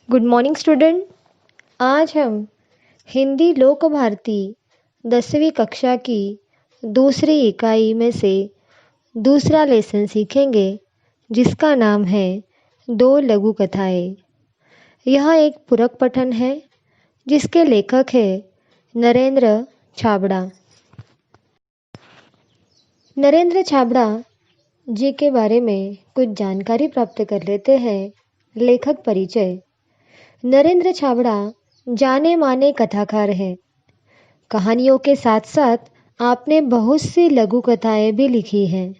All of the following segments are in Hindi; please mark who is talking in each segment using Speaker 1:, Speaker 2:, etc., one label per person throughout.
Speaker 1: Good morning student. आज हम हिंदी लोक भारती 10वीं कक्षा की दूसरी इकाई में से दूसरा लेसन सीखेंगे जिसका नाम है दो लघु कथाएं। यह एक पूरक पठन है जिसके लेखक है नरेंद्र छाबड़ा। नरेंद्र छाबड़ा जी के बारे में कुछ जानकारी प्राप्त कर लेते हैं। लेखक परिचय। नरेंद्र छाबड़ा जाने माने कथाकार हैं। कहानियों के साथ साथ आपने बहुत सी लघु कथाएं भी लिखी हैं।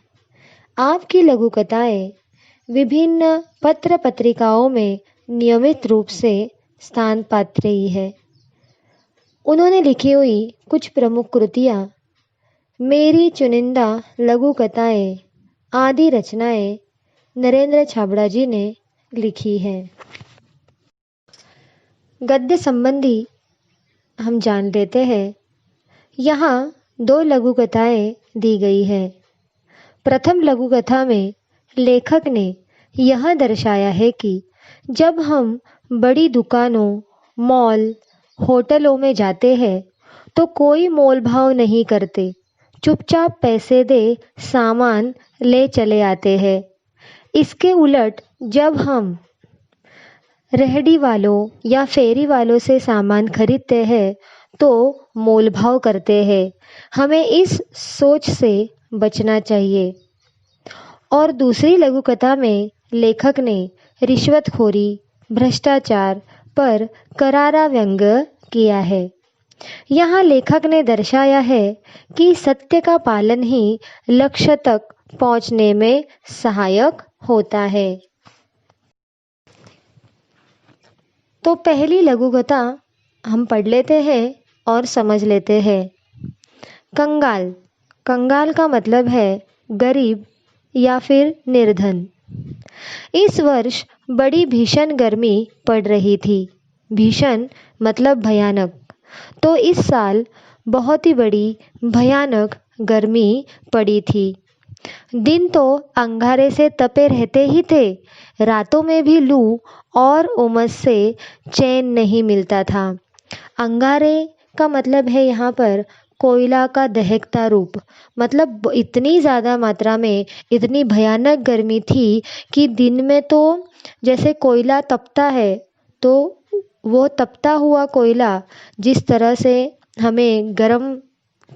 Speaker 1: आपकी लघु कथाएं विभिन्न पत्र पत्रिकाओं में नियमित रूप से स्थान पाती रही है। उन्होंने लिखी हुई कुछ प्रमुख कृतियाँ मेरी चुनिंदा लघु कथाएं आदि रचनाएं नरेंद्र छाबड़ा जी ने लिखी हैं। गद्य संबंधी हम जान लेते हैं। यहाँ दो लघु कथाएं दी गई है। प्रथम लघु कथा में लेखक ने यह दर्शाया है कि जब हम बड़ी दुकानों, मॉल, होटलों में जाते हैं तो कोई मोल भाव नहीं करते, चुपचाप पैसे दे सामान ले चले आते हैं। इसके उलट जब हम रेहड़ी वालों या फेरी वालों से सामान खरीदते हैं तो मोल भाव करते हैं। हमें इस सोच से बचना चाहिए। और दूसरी लघु कथा में लेखक ने रिश्वतखोरी, भ्रष्टाचार पर करारा व्यंग किया है। यहाँ लेखक ने दर्शाया है कि सत्य का पालन ही लक्ष्य तक पहुँचने में सहायक होता है। तो पहली लघु कथा हम पढ़ लेते हैं और समझ लेते हैं। कंगाल। कंगाल का मतलब है गरीब या फिर निर्धन। इस वर्ष बड़ी भीषण गर्मी पड़ रही थी। भीषण मतलब भयानक। तो इस साल बहुत ही बड़ी भयानक गर्मी पड़ी थी। दिन तो अंगारे से तपे रहते ही थे, रातों में भी लू और उमस से चैन नहीं मिलता था। अंगारे का मतलब है यहाँ पर कोयला का दहकता रूप। मतलब इतनी ज़्यादा मात्रा में इतनी भयानक गर्मी थी कि दिन में तो जैसे कोयला तपता है तो वो तपता हुआ कोयला जिस तरह से हमें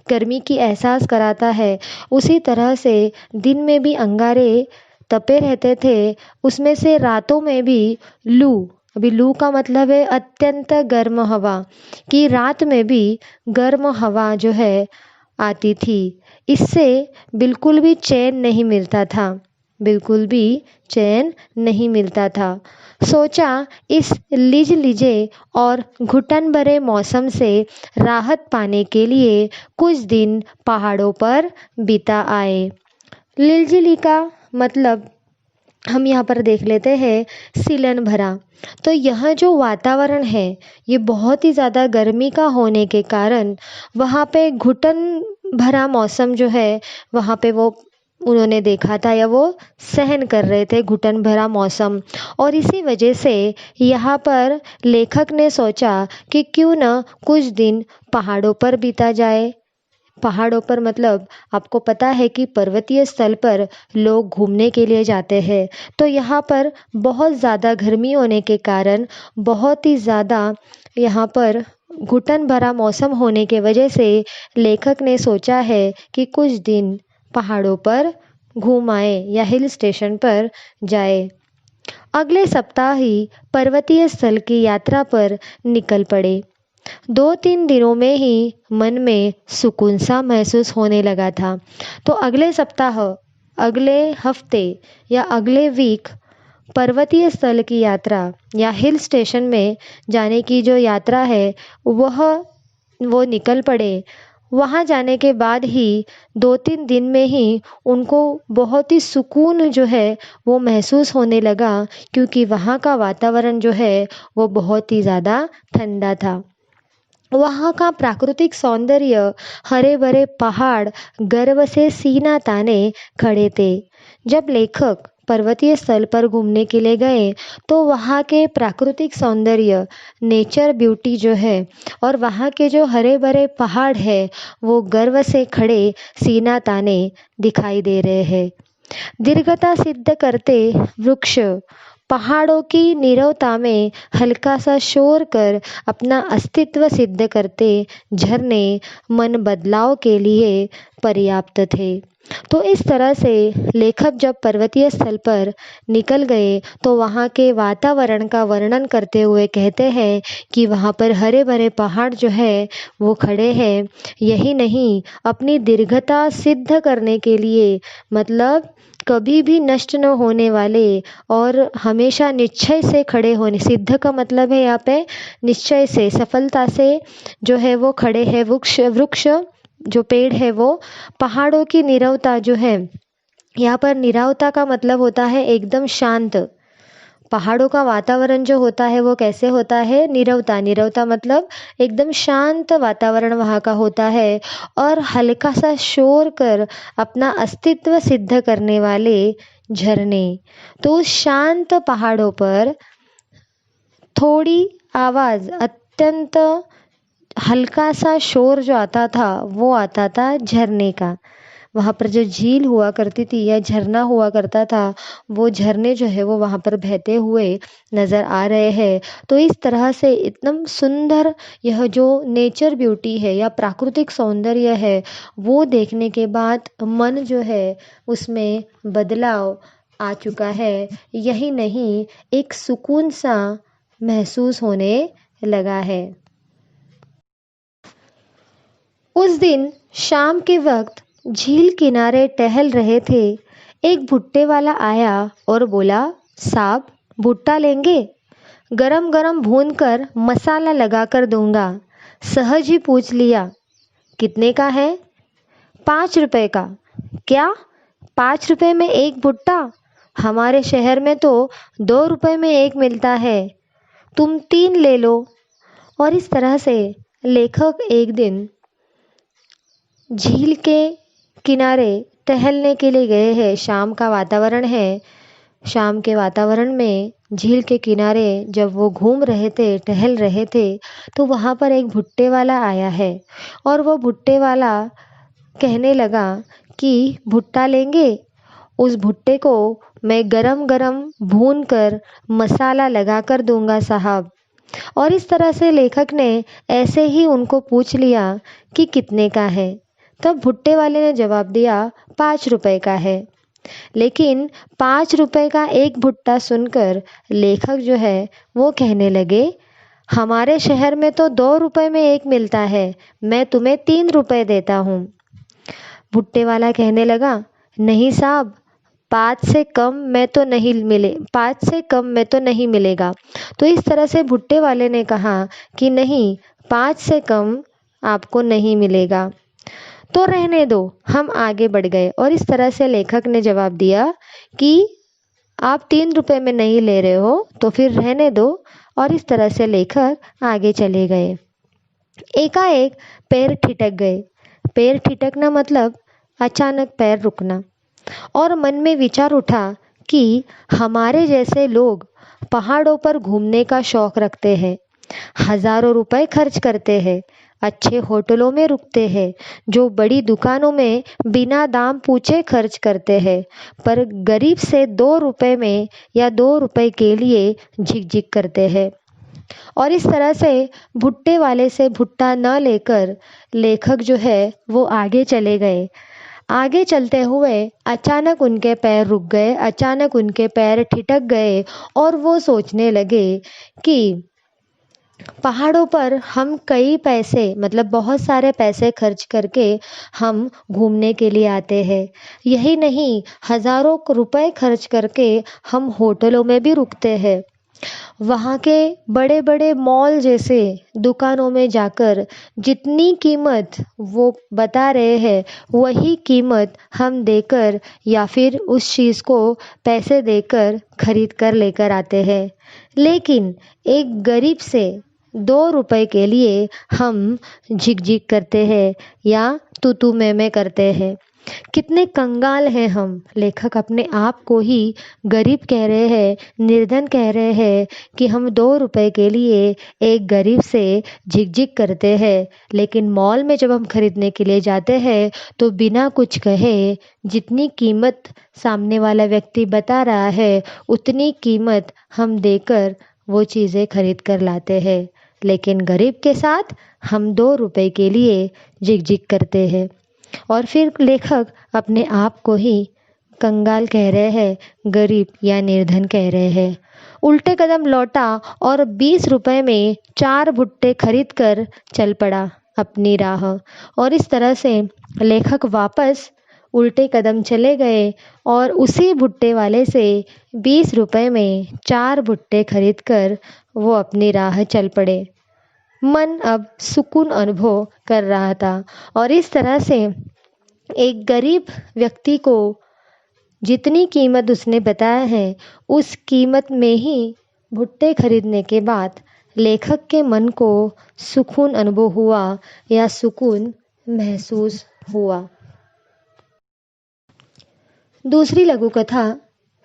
Speaker 1: गर्मी की एहसास कराता है, उसी तरह से दिन में भी अंगारे तपे रहते थे। उसमें से रातों में भी लू, अभी लू का मतलब है अत्यंत गर्म हवा, कि रात में भी गर्म हवा जो है आती थी। इससे बिल्कुल भी चैन नहीं मिलता था, बिल्कुल भी चैन नहीं मिलता था। सोचा इस लीजे और घुटन भरे मौसम से राहत पाने के लिए कुछ दिन पहाड़ों पर बिता आए। लिलजिली का मतलब हम यहाँ पर देख लेते हैं सीलन भरा। तो यह जो वातावरण है ये बहुत ही ज़्यादा गर्मी का होने के कारण वहाँ पे घुटन भरा मौसम जो है वहाँ पे वो उन्होंने देखा था या वो सहन कर रहे थे घुटन भरा मौसम। और इसी वजह से यहाँ पर लेखक ने सोचा कि क्यों न कुछ दिन पहाड़ों पर बीता जाए। पहाड़ों पर मतलब आपको पता है कि पर्वतीय स्थल पर लोग घूमने के लिए जाते हैं। तो यहाँ पर बहुत ज़्यादा गर्मी होने के कारण बहुत ही ज़्यादा यहाँ पर घुटन भरा मौसम होने के वजह से लेखक ने सोचा है कि कुछ दिन पहाड़ों पर घूम आए या हिल स्टेशन पर जाए। अगले सप्ताह ही पर्वतीय स्थल की यात्रा पर निकल पड़े। 2-3 दिनों में ही मन में सुकून सा महसूस होने लगा था। तो अगले सप्ताह, अगले हफ्ते या अगले वीक पर्वतीय स्थल की यात्रा या हिल स्टेशन में जाने की जो यात्रा है वो निकल पड़े। वहाँ जाने के बाद ही 2-3 दिन में ही उनको बहुत ही सुकून जो है वो महसूस होने लगा, क्योंकि वहाँ का वातावरण जो है वो बहुत ही ज़्यादा ठंडा था। वहाँ का प्राकृतिक सौंदर्य, हरे भरे पहाड़ गर्व से सीना ताने खड़े थे। जब लेखक पर्वतीय स्थल पर घूमने के लिए गए तो वहाँ के प्राकृतिक सौंदर्य, नेचर ब्यूटी जो है और वहाँ के जो हरे भरे पहाड़ है वो गर्व से खड़े सीना ताने दिखाई दे रहे हैं। दीर्घता सिद्ध करते वृक्ष, पहाड़ों की नीरवता में हल्का सा शोर कर अपना अस्तित्व सिद्ध करते झरने मन बदलाव के लिए पर्याप्त थे। तो इस तरह से लेखक जब पर्वतीय स्थल पर निकल गए तो वहाँ के वातावरण का वर्णन करते हुए कहते हैं कि वहाँ पर हरे भरे पहाड़ जो है वो खड़े हैं। यही नहीं, अपनी दीर्घता सिद्ध करने के लिए, मतलब कभी भी नष्ट न होने वाले और हमेशा निश्चय से खड़े होने, सिद्ध का मतलब है यहाँ पे निश्चय से, सफलता से जो है वो खड़े हैं। वृक्ष वृक्ष जो पेड़ है वो पहाड़ों की नीरवता जो है, यहाँ पर नीरवता का मतलब होता है एकदम शांत। पहाड़ों का वातावरण जो होता है वो कैसे होता है? नीरवता। नीरवता मतलब एकदम शांत वातावरण वहाँ का होता है और हल्का सा शोर कर अपना अस्तित्व सिद्ध करने वाले झरने। तो उस शांत पहाड़ों पर थोड़ी आवाज़, अत्यंत हल्का सा शोर जो आता था वो आता था झरने का। वहाँ पर जो झील हुआ करती थी या झरना हुआ करता था, वो झरने जो है वो वहाँ पर बहते हुए नज़र आ रहे हैं। तो इस तरह से एकदम सुंदर यह जो नेचर ब्यूटी है या प्राकृतिक सौंदर्य है वो देखने के बाद मन जो है उसमें बदलाव आ चुका है। यही नहीं, एक सुकून सा महसूस होने लगा है। उस दिन शाम के वक्त झील किनारे टहल रहे थे। एक भुट्टे वाला आया और बोला, साहब भुट्टा लेंगे? गरम गरम भून कर मसाला लगा कर दूंगा। सहज ही पूछ लिया, कितने का है? 5 रुपए का। क्या 5 रुपए में एक भुट्टा? हमारे शहर में तो 2 रुपए में एक मिलता है। तुम 3 ले लो। और इस तरह से लेखक एक दिन झील के किनारे टहलने के लिए गए हैं। शाम का वातावरण है। शाम के वातावरण में झील के किनारे जब वो घूम रहे थे, टहल रहे थे, तो वहाँ पर एक भुट्टे वाला आया है और वो भुट्टे वाला कहने लगा कि भुट्टा लेंगे? उस भुट्टे को मैं गरम गरम भून कर मसाला लगा कर दूंगा साहब। और इस तरह से लेखक ने ऐसे ही उनको पूछ लिया कि कितने का है। तब भुट्टे वाले ने जवाब दिया, 5 रुपए का है। लेकिन 5 रुपए का एक भुट्टा सुनकर लेखक जो है वो कहने लगे, हमारे शहर में तो 2 रुपए में एक मिलता है, मैं तुम्हें 3 रुपए देता हूँ। भुट्टे वाला कहने लगा, नहीं साहब, 5 से कम में तो नहीं मिलेगा। तो इस तरह से भुट्टे वाले ने कहा कि नहीं, 5 से कम आपको नहीं मिलेगा, तो रहने दो। हम आगे बढ़ गए और इस तरह से लेखक ने जवाब दिया कि आप 3 रुपए में नहीं ले रहे हो तो फिर रहने दो। और इस तरह से लेखक आगे चले गए। एकाएक पैर ठिठक गए। पैर ठिठकना मतलब अचानक पैर रुकना। और मन में विचार उठा कि हमारे जैसे लोग पहाड़ों पर घूमने का शौक रखते हैं, हजारों रुपए खर्च करते हैं, अच्छे होटलों में रुकते हैं, जो बड़ी दुकानों में बिना दाम पूछे खर्च करते हैं, पर गरीब से 2 रुपए में या 2 रुपए के लिए झिकझिक करते हैं। और इस तरह से भुट्टे वाले से भुट्टा न लेकर लेखक जो है वो आगे चले गए। आगे चलते हुए अचानक उनके पैर रुक गए, अचानक उनके पैर ठिठक गए और वो सोचने लगे कि पहाड़ों पर हम कई पैसे, मतलब बहुत सारे पैसे खर्च करके हम घूमने के लिए आते हैं। यही नहीं, हजारों रुपए खर्च करके हम होटलों में भी रुकते हैं। वहाँ के बड़े बड़े मॉल जैसे दुकानों में जाकर जितनी कीमत वो बता रहे हैं वही कीमत हम देकर या फिर उस चीज़ को पैसे देकर खरीद कर लेकर आते हैं। लेकिन एक गरीब से 2 रुपए के लिए हम झिकझिक करते हैं या तू तू मैं करते हैं। कितने कंगाल हैं हम। लेखक अपने आप को ही गरीब कह रहे हैं, निर्धन कह रहे हैं कि हम 2 रुपए के लिए एक गरीब से झिकझिक करते हैं, लेकिन मॉल में जब हम खरीदने के लिए जाते हैं तो बिना कुछ कहे जितनी कीमत सामने वाला व्यक्ति बता रहा है उतनी कीमत हम देकर वो चीज़ें खरीद कर लाते हैं। लेकिन गरीब के साथ हम 2 रुपए के लिए झिकझिक करते हैं। और फिर लेखक अपने आप को ही कंगाल कह रहे हैं, गरीब या निर्धन कह रहे हैं। उल्टे कदम लौटा और 20 रुपए में 4 भुट्टे खरीद कर चल पड़ा अपनी राह। और इस तरह से लेखक वापस उल्टे कदम चले गए और उसी भुट्टे वाले से 20 रुपए में 4 भुट्टे खरीद कर वो अपनी राह चल पड़े। मन अब सुकून अनुभव कर रहा था और इस तरह से एक गरीब व्यक्ति को जितनी कीमत उसने बताया है उस कीमत में ही भुट्टे खरीदने के बाद लेखक के मन को सुकून अनुभव हुआ या सुकून महसूस हुआ। दूसरी लघु कथा,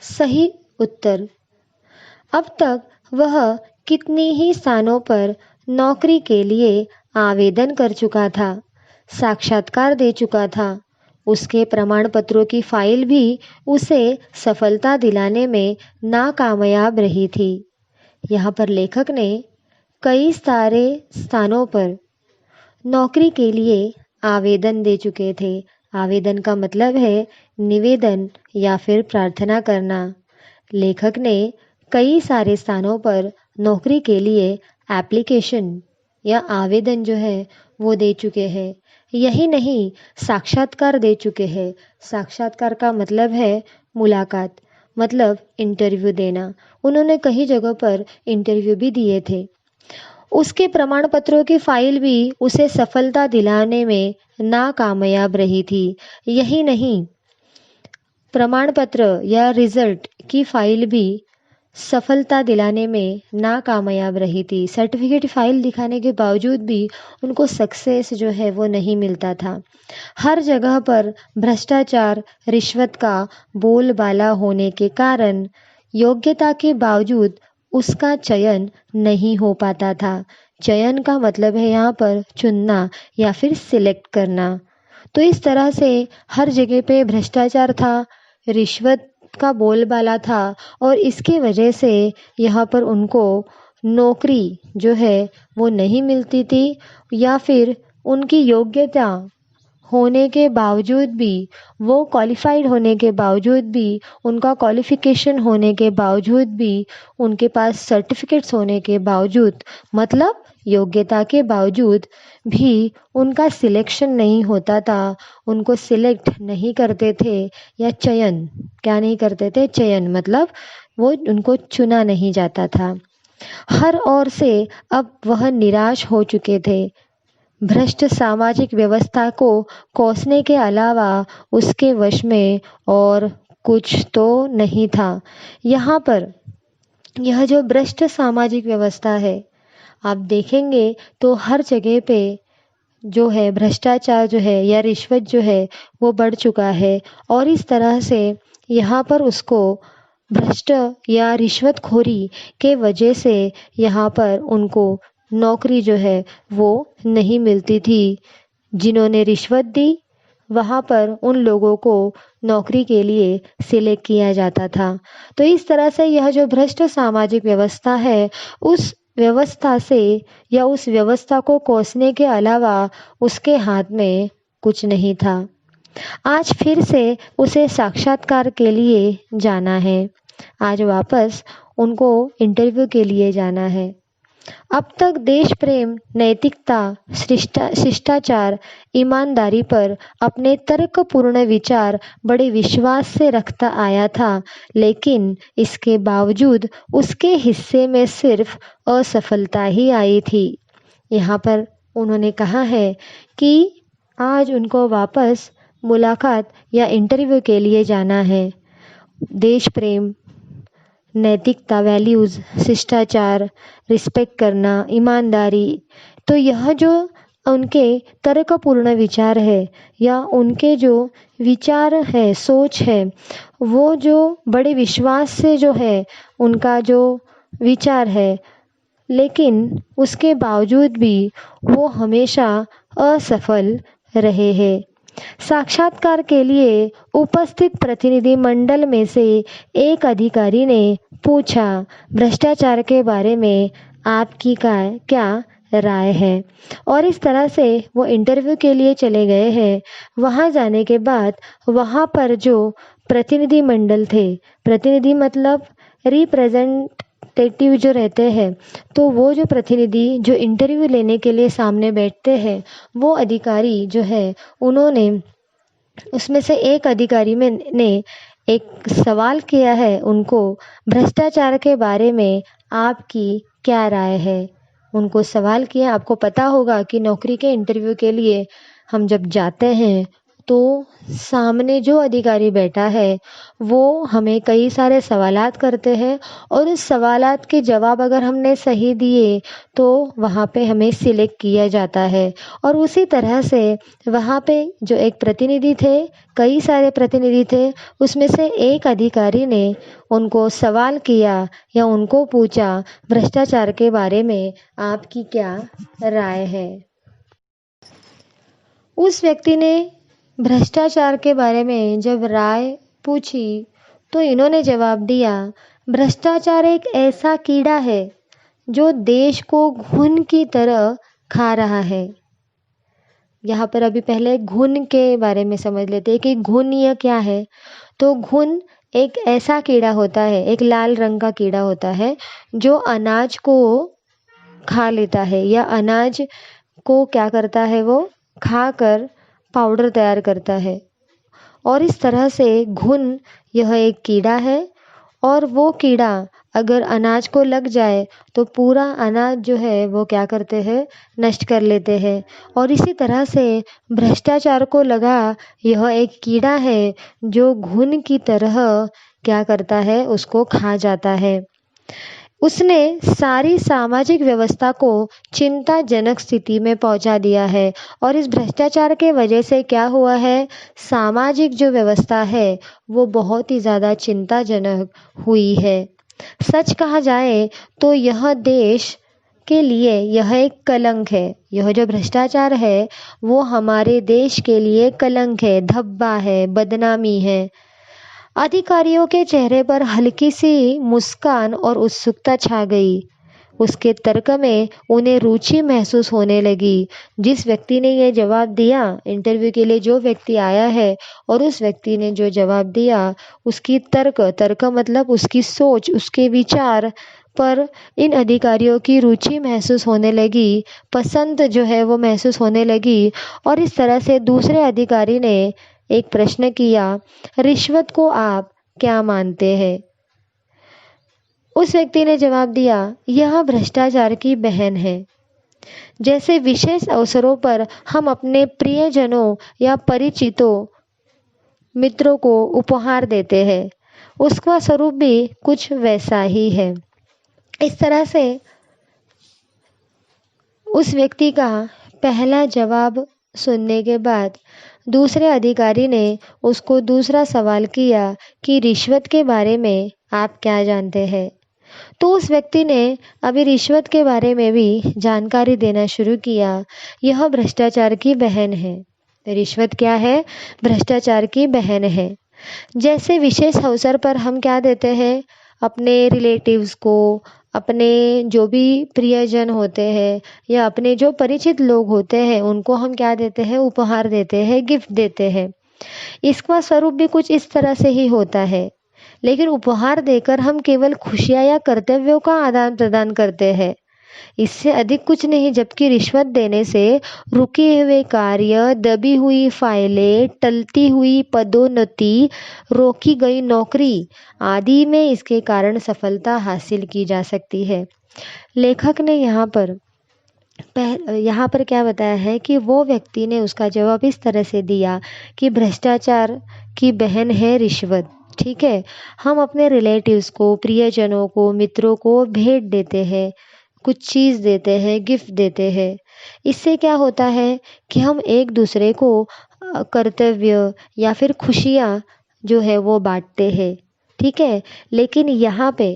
Speaker 1: सही उत्तर। अब तक वह कितनी ही स्थानों पर नौकरी के लिए आवेदन कर चुका था, साक्षात्कार दे चुका था। उसके प्रमाण पत्रों की फाइल भी उसे सफलता दिलाने में नाकामयाब रही थी। यहाँ पर लेखक ने कई सारे स्थानों पर नौकरी के लिए आवेदन दे चुके थे। आवेदन का मतलब है निवेदन या फिर प्रार्थना करना। लेखक ने कई सारे स्थानों पर नौकरी के लिए एप्लीकेशन या आवेदन जो है वो दे चुके हैं। यही नहीं, साक्षात्कार दे चुके हैं। साक्षात्कार का मतलब है मुलाकात, मतलब इंटरव्यू देना। उन्होंने कई जगह पर इंटरव्यू भी दिए थे। उसके प्रमाण पत्रों की फाइल भी उसे सफलता दिलाने में नाकामयाब रही थी। यही नहीं, प्रमाण पत्र या रिजल्ट की फाइल भी सफलता दिलाने में नाकामयाब रही थी। सर्टिफिकेट फाइल दिखाने के बावजूद भी उनको सक्सेस जो है वो नहीं मिलता था। हर जगह पर भ्रष्टाचार, रिश्वत का बोलबाला होने के कारण योग्यता के बावजूद उसका चयन नहीं हो पाता था। चयन का मतलब है यहाँ पर चुनना या फिर सिलेक्ट करना। तो इस तरह से हर जगह पे भ्रष्टाचार था, रिश्वत का बोलबाला था और इसकी वजह से यहाँ पर उनको नौकरी जो है वो नहीं मिलती थी, या फिर उनकी योग्यता होने के बावजूद भी, वो क्वालिफाइड होने के बावजूद भी, उनका क्वालिफिकेशन होने के बावजूद भी, उनके पास सर्टिफिकेट्स होने के बावजूद, मतलब योग्यता के बावजूद भी उनका सिलेक्शन नहीं होता था। उनको सिलेक्ट नहीं करते थे, या चयन, क्या नहीं करते थे, चयन मतलब वो उनको चुना नहीं जाता था। हर ओर से अब वह निराश हो चुके थे। भ्रष्ट सामाजिक व्यवस्था को कोसने के अलावा उसके वश में और कुछ तो नहीं था। यहाँ पर यह जो भ्रष्ट सामाजिक व्यवस्था है, आप देखेंगे तो हर जगह पे जो है भ्रष्टाचार जो है या रिश्वत जो है वो बढ़ चुका है। और इस तरह से यहाँ पर उसको भ्रष्ट या रिश्वतखोरी के वजह से यहाँ पर उनको नौकरी जो है वो नहीं मिलती थी। जिन्होंने रिश्वत दी वहाँ पर उन लोगों को नौकरी के लिए सिलेक्ट किया जाता था। तो इस तरह से यह जो भ्रष्ट सामाजिक व्यवस्था है, उस व्यवस्था से या उस व्यवस्था को कोसने के अलावा उसके हाथ में कुछ नहीं था। आज फिर से उसे साक्षात्कार के लिए जाना है। आज वापस उनको इंटरव्यू के लिए जाना है। अब तक देश प्रेम, नैतिकता, शिष्टाचार, ईमानदारी पर अपने तर्कपूर्ण विचार बड़े विश्वास से रखता आया था, लेकिन इसके बावजूद उसके हिस्से में सिर्फ असफलता ही आई थी। यहाँ पर उन्होंने कहा है कि आज उनको वापस मुलाकात या इंटरव्यू के लिए जाना है। देश प्रेम, नैतिकता, वैल्यूज़, शिष्टाचार, रिस्पेक्ट करना, ईमानदारी, तो यह जो उनके तर्कपूर्ण विचार है या उनके जो विचार है, सोच है, वो जो बड़े विश्वास से जो है उनका जो विचार है, लेकिन उसके बावजूद भी वो हमेशा असफल रहे हैं। साक्षात्कार के लिए उपस्थित प्रतिनिधि मंडल में से एक अधिकारी ने पूछा, भ्रष्टाचार के बारे में आपकी क्या राय है। और इस तरह से वो इंटरव्यू के लिए चले गए हैं। वहाँ जाने के बाद वहाँ पर जो प्रतिनिधि मंडल थे, प्रतिनिधि मतलब रिप्रेजेंटेटिव जो रहते हैं, तो वो जो प्रतिनिधि जो इंटरव्यू लेने के लिए सामने बैठते हैं, वो अधिकारी जो है उन्होंने उसमें से एक अधिकारी में ने एक सवाल किया है उनको, भ्रष्टाचार के बारे में आपकी क्या राय है। उनको सवाल किया। आपको पता होगा कि नौकरी के इंटरव्यू के लिए हम जब जाते हैं तो सामने जो अधिकारी बैठा है वो हमें कई सारे सवालात करते हैं और उस सवालात के जवाब अगर हमने सही दिए तो वहाँ पे हमें सिलेक्ट किया जाता है। और उसी तरह से वहाँ पे जो एक प्रतिनिधि थे, कई सारे प्रतिनिधि थे, उसमें से एक अधिकारी ने उनको सवाल किया या उनको पूछा, भ्रष्टाचार के बारे में आपकी क्या राय है। उस व्यक्ति ने भ्रष्टाचार के बारे में जब राय पूछी तो इन्होंने जवाब दिया, भ्रष्टाचार एक ऐसा कीड़ा है जो देश को घुन की तरह खा रहा है। यहाँ पर अभी पहले घुन के बारे में समझ लेते हैं कि घुन यह क्या है। तो घुन एक ऐसा कीड़ा होता है, एक लाल रंग का कीड़ा होता है जो अनाज को खा लेता है या अनाज को क्या करता है, वो खाकर पाउडर तैयार करता है। और इस तरह से घुन यह एक कीड़ा है और वो कीड़ा अगर अनाज को लग जाए तो पूरा अनाज जो है वो क्या करते हैं, नष्ट कर लेते हैं। और इसी तरह से भ्रष्टाचार को लगा यह एक कीड़ा है जो घुन की तरह क्या करता है, उसको खा जाता है। उसने सारी सामाजिक व्यवस्था को चिंताजनक स्थिति में पहुंचा दिया है। और इस भ्रष्टाचार के वजह से क्या हुआ है, सामाजिक जो व्यवस्था है वो बहुत ही ज़्यादा चिंताजनक हुई है। सच कहा जाए तो यह देश के लिए यह एक कलंक है। यह जो भ्रष्टाचार है वो हमारे देश के लिए कलंक है, धब्बा है, बदनामी है। अधिकारियों के चेहरे पर हल्की सी मुस्कान और उत्सुकता छा गई। उसके तर्क में उन्हें रुचि महसूस होने लगी। जिस व्यक्ति ने यह जवाब दिया, इंटरव्यू के लिए जो व्यक्ति आया है और उस व्यक्ति ने जो जवाब दिया, उसकी तर्क मतलब उसकी सोच, उसके विचार पर इन अधिकारियों की रुचि महसूस होने लगी, पसंद जो है वो महसूस होने लगी। और इस तरह से दूसरे अधिकारी ने एक प्रश्न किया, रिश्वत को आप क्या मानते हैं। उस व्यक्ति ने जवाब दिया, यह भ्रष्टाचार की बहन है। जैसे विशेष अवसरों पर हम अपने प्रियजनों या परिचितों, मित्रों को उपहार देते हैं, उसका स्वरूप भी कुछ वैसा ही है। इस तरह से उस व्यक्ति का पहला जवाब सुनने के बाद दूसरे अधिकारी ने उसको दूसरा सवाल किया कि रिश्वत के बारे में आप क्या जानते हैं। तो उस व्यक्ति ने अभी रिश्वत के बारे में भी जानकारी देना शुरू किया। यह भ्रष्टाचार की बहन है। रिश्वत क्या है, भ्रष्टाचार की बहन है। जैसे विशेष अवसर पर हम क्या देते हैं, अपने रिलेटिव्स को, अपने जो भी प्रियजन होते हैं या अपने जो परिचित लोग होते हैं उनको हम क्या देते हैं, उपहार देते हैं, गिफ्ट देते हैं। इसका स्वरूप भी कुछ इस तरह से ही होता है। लेकिन उपहार देकर हम केवल खुशियाँ या कर्तव्यों का आदान प्रदान करते हैं, इससे अधिक कुछ नहीं। जबकि रिश्वत देने से रुके हुए कार्य, दबी हुई फाइलें, टलती हुई पदोन्नति, रोकी गई नौकरी आदि में इसके कारण सफलता हासिल की जा सकती है। लेखक ने यहाँ पर क्या बताया है कि वो व्यक्ति ने उसका जवाब इस तरह से दिया कि भ्रष्टाचार की बहन है रिश्वत। ठीक है, हम अपने रिलेटिव्स को, प्रियजनों को, मित्रों को भेंट देते हैं, कुछ चीज़ देते हैं, गिफ्ट देते हैं। इससे क्या होता है कि हम एक दूसरे को कर्तव्य या फिर खुशियाँ जो है वो बाँटते हैं, ठीक है। लेकिन यहाँ पे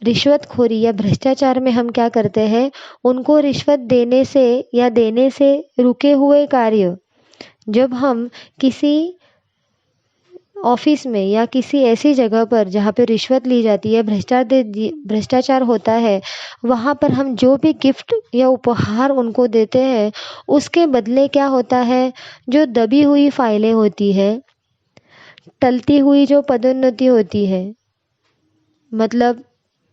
Speaker 1: रिश्वतखोरी या भ्रष्टाचार में हम क्या करते हैं, उनको रिश्वत देने से या देने से रुके हुए कार्य जब हम किसी ऑफिस में या किसी ऐसी जगह पर जहाँ पे रिश्वत ली जाती है, भ्रष्टाचार होता है, वहाँ पर हम जो भी गिफ्ट या उपहार उनको देते हैं, उसके बदले क्या होता है, जो दबी हुई फाइलें होती है, टलती हुई जो पदोन्नति होती है, मतलब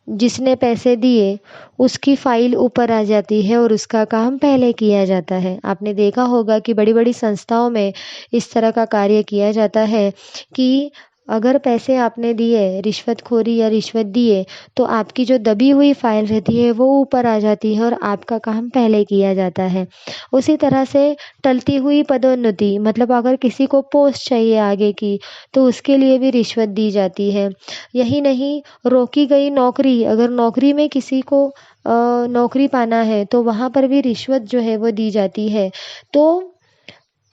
Speaker 1: जिसने पैसे दिए उसकी फाइल ऊपर आ जाती है और उसका काम पहले किया जाता है। आपने देखा होगा कि बड़ी बड़ी संस्थाओं में इस तरह का कार्य किया जाता है कि अगर पैसे आपने दिए, रिश्वतखोरी या रिश्वत दिए, तो आपकी जो दबी हुई फाइल रहती है वो ऊपर आ जाती है और आपका काम पहले किया जाता है। उसी तरह से टलती हुई पदोन्नति, मतलब अगर किसी को पोस्ट चाहिए आगे की, तो उसके लिए भी रिश्वत दी जाती है। यही नहीं, रोकी गई नौकरी, अगर नौकरी में किसी को नौकरी पाना है तो वहाँ पर भी रिश्वत जो है वो दी जाती है। तो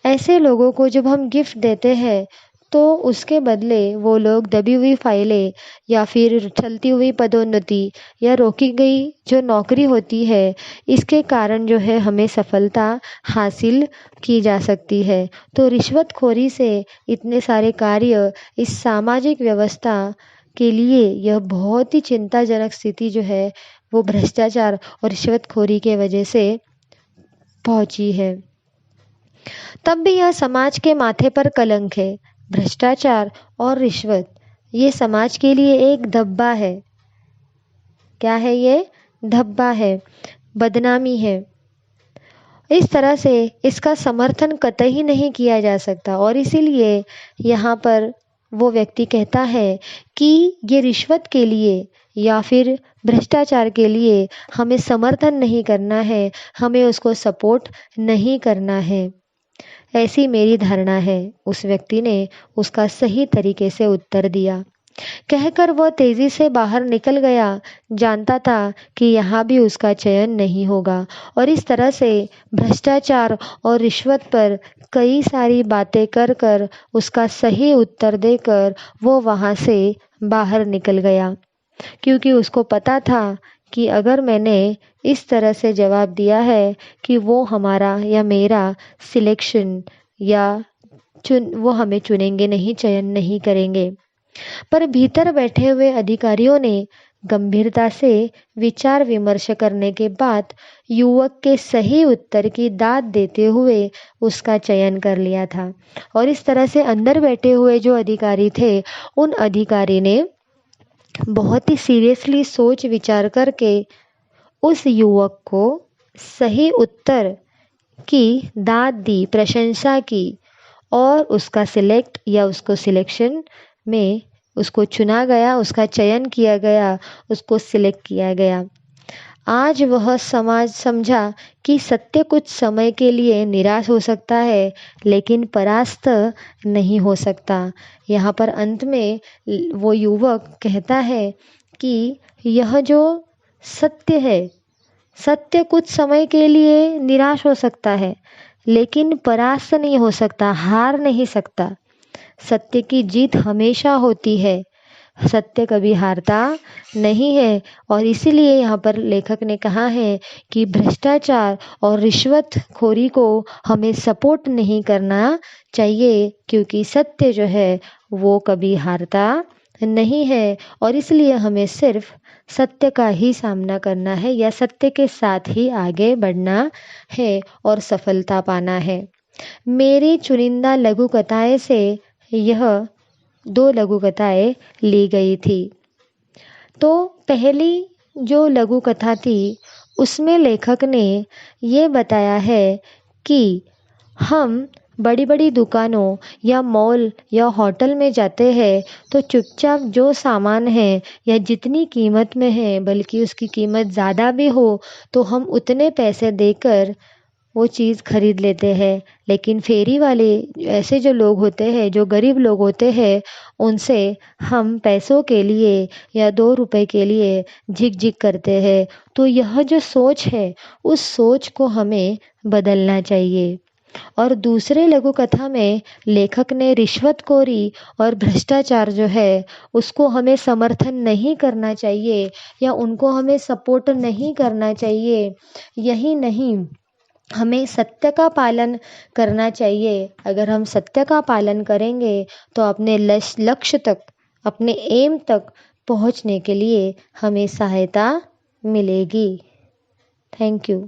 Speaker 1: ऐसे लोगों को जब हम गिफ्ट देते हैं तो उसके बदले वो लोग दबी हुई फाइलें या फिर चलती हुई पदोन्नति या रोकी गई जो नौकरी होती है, इसके कारण जो है हमें सफलता हासिल की जा सकती है। तो रिश्वतखोरी से इतने सारे कार्य इस सामाजिक व्यवस्था के लिए यह बहुत ही चिंताजनक स्थिति जो है वो भ्रष्टाचार और रिश्वतखोरी के वजह से पहुंची है। तब भी यह समाज के माथे पर कलंक है। भ्रष्टाचार और रिश्वत ये समाज के लिए एक धब्बा है। क्या है ये? धब्बा है, बदनामी है। इस तरह से इसका समर्थन कतई नहीं किया जा सकता और इसीलिए यहाँ पर वो व्यक्ति कहता है कि ये रिश्वत के लिए या फिर भ्रष्टाचार के लिए हमें समर्थन नहीं करना है, हमें उसको सपोर्ट नहीं करना है। ऐसी मेरी धारणा है। उस व्यक्ति ने उसका सही तरीके से उत्तर दिया। कहकर वह तेजी से बाहर निकल गया। जानता था कि यहाँ भी उसका चयन नहीं होगा और इस तरह से भ्रष्टाचार और रिश्वत पर कई सारी बातें कर कर उसका सही उत्तर देकर वो वहाँ से बाहर निकल गया, क्योंकि उसको पता था कि अगर मैंने इस तरह से जवाब दिया है कि वो हमारा या मेरा सिलेक्शन या वो हमें चुनेंगे नहीं, चयन नहीं करेंगे। पर भीतर बैठे हुए अधिकारियों ने गंभीरता से विचार विमर्श करने के बाद युवक के सही उत्तर की दाद देते हुए उसका चयन कर लिया था। और इस तरह से अंदर बैठे हुए जो अधिकारी थे, उन अधिकारी ने बहुत ही सीरियसली सोच विचार करके उस युवक को सही उत्तर की दाद दी, प्रशंसा की और उसका सिलेक्ट या उसको सिलेक्शन में उसको चुना गया, उसका चयन किया गया, उसको सिलेक्ट किया गया। आज वह समाज समझा कि सत्य कुछ समय के लिए निराश हो सकता है, लेकिन परास्त नहीं हो सकता। यहाँ पर अंत में वो युवक कहता है कि यह जो सत्य है, सत्य कुछ समय के लिए निराश हो सकता है, लेकिन परास्त नहीं हो सकता, हार नहीं सकता। सत्य की जीत हमेशा होती है, सत्य कभी हारता नहीं है। और इसीलिए यहाँ पर लेखक ने कहा है कि भ्रष्टाचार और रिश्वतखोरी को हमें सपोर्ट नहीं करना चाहिए, क्योंकि सत्य जो है वो कभी हारता नहीं है और इसलिए हमें सिर्फ सत्य का ही सामना करना है या सत्य के साथ ही आगे बढ़ना है और सफलता पाना है। मेरी चुनिंदा लघु कथाएं से यह 2 लघु कथाएं ली गई थी। तो पहली जो लघु कथा थी उसमें लेखक ने ये बताया है कि हम बड़ी बड़ी दुकानों या मॉल या होटल में जाते हैं तो चुपचाप जो सामान है या जितनी कीमत में है, बल्कि उसकी कीमत ज़्यादा भी हो, तो हम उतने पैसे देकर वो चीज़ खरीद लेते हैं। लेकिन फेरी वाले ऐसे जो लोग होते हैं, जो गरीब लोग होते हैं, उनसे हम पैसों के लिए या 2 रुपए के लिए झिक झिक करते हैं। तो यह जो सोच है, उस सोच को हमें बदलना चाहिए। और दूसरे लघु कथा में लेखक ने रिश्वतखोरी और भ्रष्टाचार जो है उसको हमें समर्थन नहीं करना चाहिए या उनको हमें सपोर्ट नहीं करना चाहिए। यही नहीं, हमें सत्य का पालन करना चाहिए। अगर हम सत्य का पालन करेंगे तो अपने लक्ष्य तक, अपने एम तक पहुंचने के लिए हमें सहायता मिलेगी। Thank you.